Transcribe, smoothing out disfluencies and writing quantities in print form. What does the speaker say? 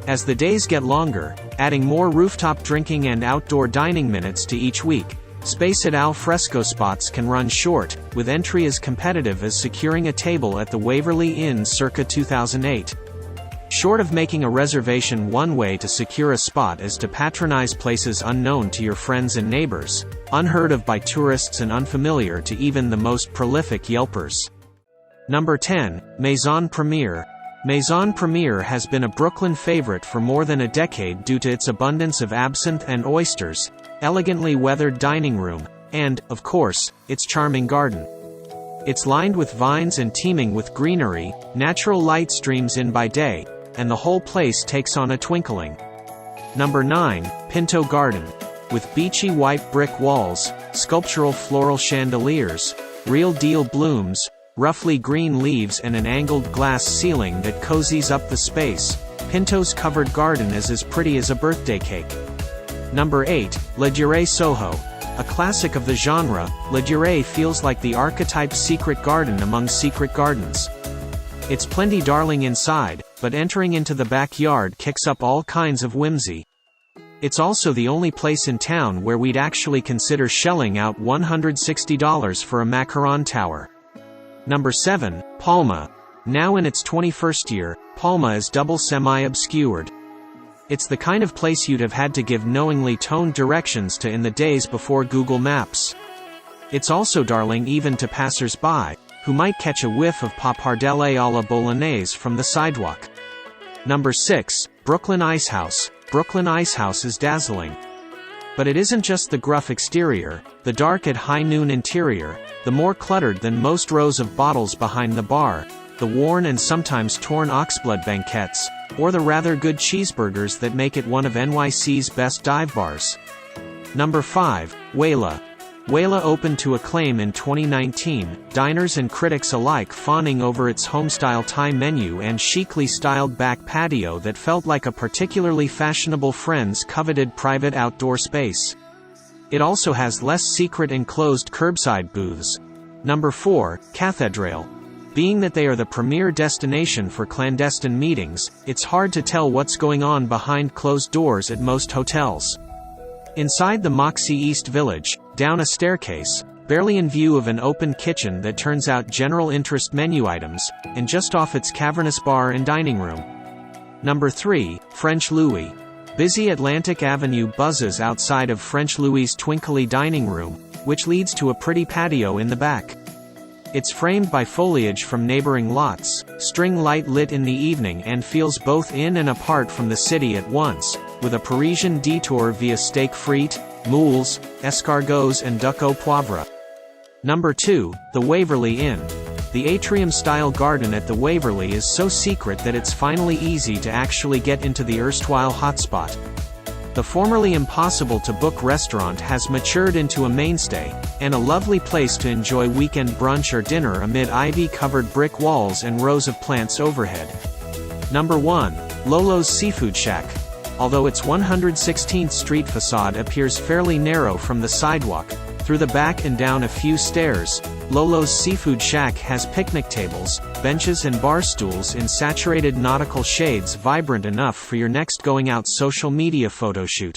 As the days get longer, adding more rooftop drinking and outdoor dining minutes to each week, space at al fresco spots can run short, with entry as competitive as securing a table at the Waverly Inn circa 2008. Short of making a reservation, one way to secure a spot is to patronize places unknown to your friends and neighbors, unheard of by tourists and unfamiliar to even the most prolific Yelpers. Number 10. Maon Premiere. Maon Premiere has been a Brooklyn favorite for more than a decade due to its abundance of absinthe and oysters, elegantly weathered dining room, and, of course, its charming garden. It's lined with vines and teeming with greenery, natural light streams in by day, and the whole place takes on a twinkling. Number 9. Pinto Garden. With beachy white brick walls, sculptural floral chandeliers, real-deal blooms, roughly green leaves and an angled glass ceiling that cozies up the space, Pinto's covered garden is as pretty as a birthday cake. Number 8. Leur Soho. A classic of the genre, Leur feels like the archetype secret garden among secret gardens. It's plenty darling inside, but entering into the backyard kicks up all kinds of whimsy. It's also the only place in town where we'd actually consider shelling out $160 for a macaron tower. Number 7. Palma. Now in its 21st year, Palma is double semi-obscured. It's the kind of place you'd have had to give knowingly toned directions to in the days before Google Maps. It's also darling even to passers-by, who might catch a whiff of pappardelle alla bolognese from the sidewalk. Number 6. Brooklyn Ice House. Brooklyn Ice House is dazzling. But it isn't just the gruff exterior, the dark at high noon interior, the more cluttered than most rows of bottles behind the bar, the worn and sometimes torn oxblood banquettes, or the rather good cheeseburgers that make it one of NYC's best dive bars. Number 5. Wha Wha. Wha Wha opened to acclaim in 2019, diners and critics alike fawning over its homestyle Thai menu and chicly styled back patio that felt like a particularly fashionable friend's coveted private outdoor space. It also has less secret enclosed curbside booths. Number 4. Cathedra. Being that they are the premier destination for clandestine meetings, it's hard to tell what's going on behind closed doors at most hotels. Inside the Moxie East Village, down a staircase, barely in view of an open kitchen that turns out general interest menu items, and just off its cavernous bar and dining room. Number 3. French Louie. Busy Atlantic Avenue buzzes outside of French Louie's twinkly dining room, which leads to a pretty patio in the back. It's framed by foliage from neighboring lots, string light lit in the evening, and feels both in and apart from the city at once, with a Parisian detour via steak frites, moules, escargots and duck au poivre. Number 2. The Waverly Inn. The atrium-style garden at the Waverly is so secret that it's finally easy to actually get into the erstwhile hotspot. The formerly impossible-to-book restaurant has matured into a mainstay, and a lovely place to enjoy weekend brunch or dinner amid ivy-covered brick walls and rows of plants overhead. Number 1. Lolo's Seafood Shack. Although its 116th Street facade appears fairly narrow from the sidewalk, through the back and down a few stairs, Lolo's Seafood Shack has picnic tables, benches and bar stools in saturated nautical shades vibrant enough for your next going-out social media photo shoot.